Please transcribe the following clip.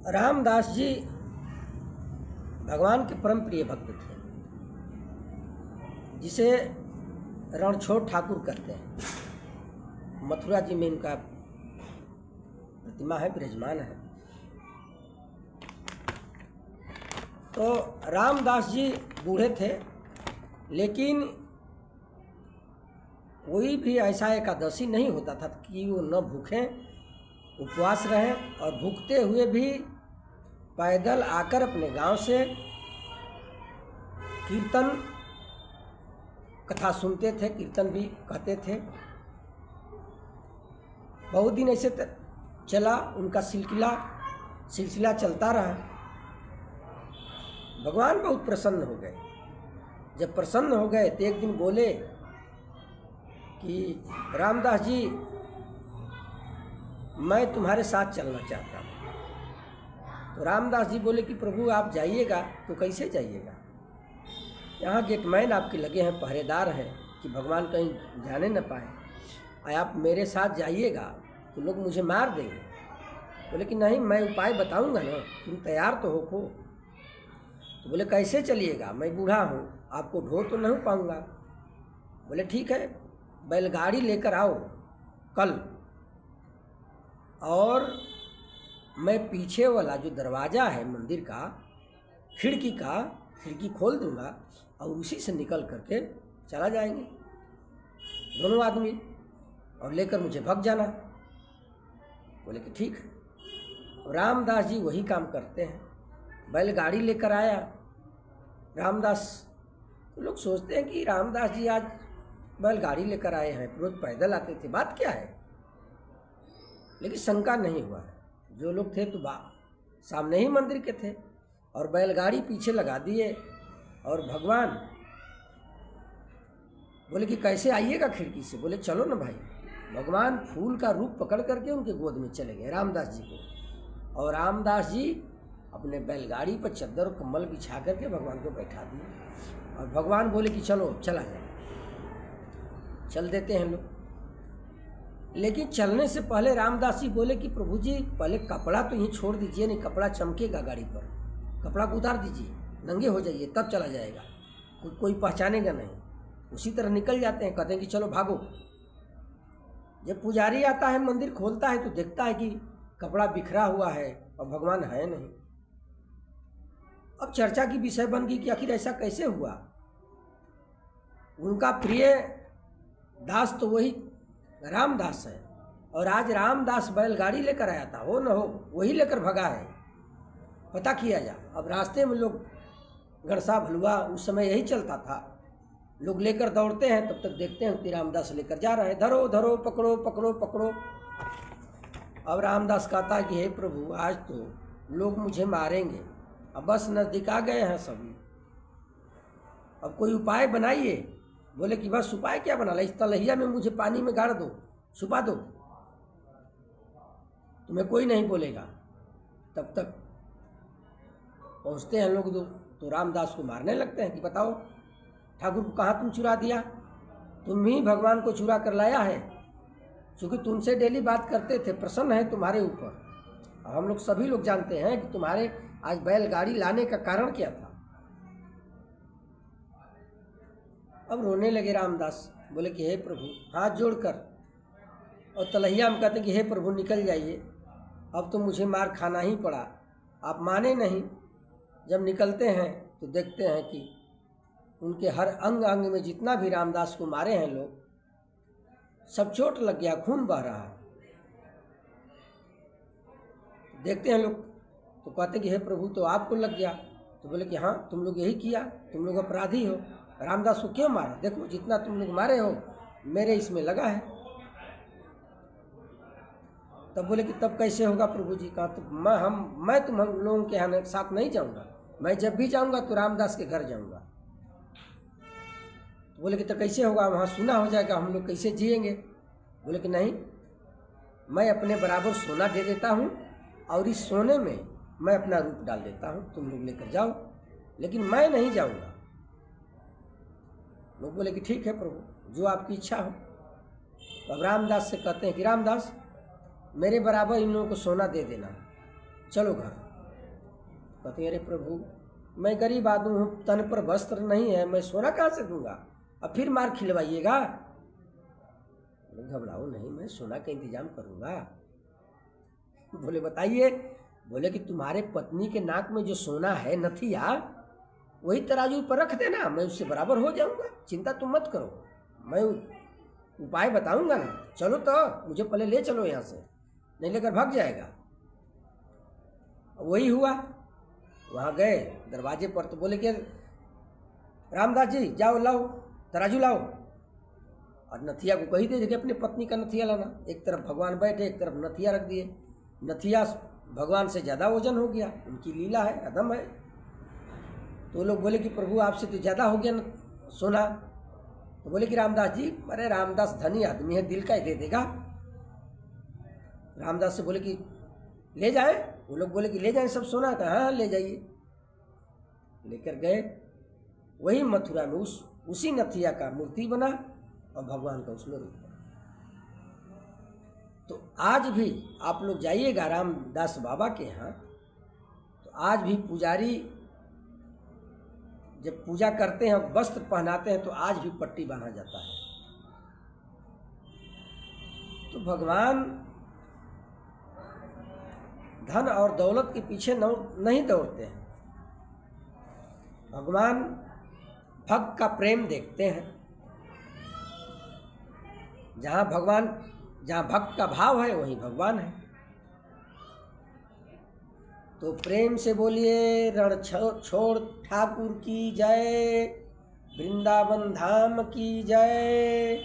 रामदास जी भगवान के परम प्रिय भक्त थे, जिसे रणछोड़ ठाकुर कहते हैं। मथुरा जी में इनका प्रतिमा है, विराजमान है। तो रामदास जी बूढ़े थे, लेकिन कोई भी ऐसा एकादशी नहीं होता था कि वो न भूखें, उपवास रहें, और भूखते हुए भी पैदल आकर अपने गांव से कीर्तन कथा सुनते थे, कीर्तन भी कहते थे। बहुत दिन ऐसे चला, उनका सिलसिला चलता रहा। भगवान बहुत प्रसन्न हो गए। जब प्रसन्न हो गए तो एक दिन बोले कि रामदास जी, मैं तुम्हारे साथ चलना चाहता हूँ। तो रामदास जी बोले कि प्रभु आप जाइएगा तो कैसे जाइएगा, यहाँ गेटमैन आपके लगे हैं, पहरेदार हैं कि भगवान कहीं जाने न पाए। आप मेरे साथ जाइएगा तो लोग मुझे मार देंगे। बोले कि नहीं, मैं उपाय बताऊंगा ना, तुम तैयार तो हो को। तो बोले कैसे चलिएगा, मैं बूढ़ा हूँ, आपको ढो तो नहीं पाऊंगा। बोले ठीक है, बैलगाड़ी लेकर आओ कल, और मैं पीछे वाला जो दरवाज़ा है मंदिर का, खिड़की खोल दूंगा और उसी से निकल करके चला जाएंगे दोनों आदमी, और लेकर मुझे भग जाना। बोले कि ठीक है। रामदास जी वही काम करते हैं, बैलगाड़ी लेकर आया रामदास। तो लोग सोचते हैं कि रामदास जी आज बैलगाड़ी लेकर आए हैं, रोज पैदल आते थे, बात क्या है। लेकिन शंका नहीं हुआ है। जो लोग थे तो सामने ही मंदिर के थे, और बैलगाड़ी पीछे लगा दिए। और भगवान बोले कि कैसे आइएगा खिड़की से। बोले चलो ना भाई। भगवान फूल का रूप पकड़ करके उनके गोद में चले गए रामदास जी को, और रामदास जी अपने बैलगाड़ी पर चद्दर और कम्बल बिछा करके भगवान को बैठा दिए। और भगवान बोले कि चलो चला जाए। चल देते हैं लोग। लेकिन चलने से पहले रामदास जी बोले कि प्रभु जी, पहले कपड़ा तो यहीं छोड़ दीजिए, नहीं कपड़ा चमकेगा गाड़ी पर, कपड़ा को उतार दीजिए, नंगे हो जाइए, तब चला जाएगा, कोई पहचानेगा नहीं। उसी तरह निकल जाते हैं, कहते हैं कि चलो भागो। जब पुजारी आता है, मंदिर खोलता है, तो देखता है कि कपड़ा बिखरा हुआ है और भगवान है नहीं। अब चर्चा की विषय बन गई कि आखिर ऐसा कैसे हुआ। उनका प्रिय दास तो वही रामदास है, और आज रामदास बैलगाड़ी लेकर आया था, हो न हो वही लेकर भगा है। पता किया जा। अब रास्ते में लोग गड़सा भलुआ उस समय यही चलता था, लोग लेकर दौड़ते हैं, तब तक देखते हैं कि रामदास लेकर जा रहे हैं, धरो धरो, पकड़ो पकड़ो पकड़ो। अब रामदास कहता है कि हे प्रभु, आज तो लोग मुझे मारेंगे, अब बस नज़दीक आ गए हैं सभी, अब कोई उपाय बनाइए। बोले कि बस उपाय क्या बना ला, इस तलहिया में मुझे पानी में गाड़ दो, छुपा दो, तुम्हें कोई नहीं बोलेगा। तब तक पहुँचते हैं लोग तो रामदास को मारने लगते हैं कि बताओ ठाकुर को कहाँ तुम चुरा दिया, तुम ही भगवान को चुरा कर लाया है, क्योंकि तुमसे डेली बात करते थे, प्रसन्न है तुम्हारे ऊपर। और हम लोग सभी लोग जानते हैं कि तुम्हारे आज बैलगाड़ी लाने का कारण क्या था। अब रोने लगे रामदास। बोले कि हे प्रभु, हाथ जोड़कर, और तलहिया में कहते कि हे प्रभु निकल जाइए, अब तो मुझे मार खाना ही पड़ा। आप माने नहीं। जब निकलते हैं तो देखते हैं कि उनके हर अंग अंग में जितना भी रामदास को मारे हैं लोग, सब चोट लग गया, खून बह रहा है। देखते हैं लोग तो कहते कि हे प्रभु, तो आपको लग गया। तो बोले कि हाँ, तुम लोग यही किया, तुम लोग अपराधी हो, रामदास को क्यों मारा, देखो जितना तुम लोग मारे हो मेरे इसमें लगा है। तब बोले कि तब कैसे होगा प्रभु जी। कहा तो मैं तुम लोगों के यहाँ साथ नहीं जाऊँगा, मैं जब भी जाऊँगा तो रामदास के घर जाऊँगा। तो बोले कि तो कैसे होगा, वहाँ सुना हो जाएगा, हम लोग कैसे जिएंगे। बोले कि नहीं, मैं अपने बराबर सोना दे देता हूँ, और इस सोने में मैं अपना रूप डाल देता हूँ, तुम लोग लेकर जाओ, लेकिन मैं नहीं जाऊँगा। लोग बोले कि ठीक है प्रभु, जो आपकी इच्छा हो। तो अब रामदास से कहते हैं कि रामदास, मेरे बराबर इन लोगों को सोना दे देना, चलो घर। कहते हैं, अरे प्रभु मैं गरीब आदमी हूँ, तन पर वस्त्र नहीं है, मैं सोना कहाँ से दूंगा, अब फिर मार खिलवाइएगा। घबराओ नहीं, मैं सोना का इंतजाम करूँगा। बोले बताइए। बोले कि तुम्हारे पत्नी के नाक में जो सोना है नथिया, वही तराजू पर रख देना, मैं उससे बराबर हो जाऊंगा, चिंता तुम मत करो, मैं उपाय बताऊंगा ना। चलो तो मुझे पहले ले चलो यहाँ से, नहीं लेकर भाग जाएगा। वही हुआ, वहाँ गए दरवाजे पर तो बोले कि रामदास जी जाओ लाओ तराजू लाओ, और नथिया को कही दे कि अपनी पत्नी का नथिया लाना। एक तरफ भगवान बैठे, एक तरफ नथिया रख दिए। नथिया भगवान से ज़्यादा वजन हो गया, उनकी लीला है, अदम है। तो लोग बोले कि प्रभु आपसे तो ज़्यादा हो गया न सोना। तो बोले कि रामदास जी, अरे रामदास धनी आदमी है, दिल का ही दे देगा। रामदास से बोले कि ले जाए। वो लोग बोले कि ले जाए सब सोना का। हाँ ले जाइए। लेकर गए, वही मथुरा में उसी नथिया का मूर्ति बना और भगवान का उसमें रूप बना। तो आज भी आप लोग जाइएगा रामदास बाबा के यहाँ, तो आज भी पुजारी जब पूजा करते हैं, वस्त्र पहनाते हैं, तो आज भी पट्टी बांधा जाता है। तो भगवान धन और दौलत के पीछे नहीं दौड़ते हैं। भगवान भक्त का प्रेम देखते हैं। जहाँ भक्त का भाव है वहीं भगवान है। तो प्रेम से बोलिए रण छोड़ ठाकुर की जय, वृंदावन धाम की जय।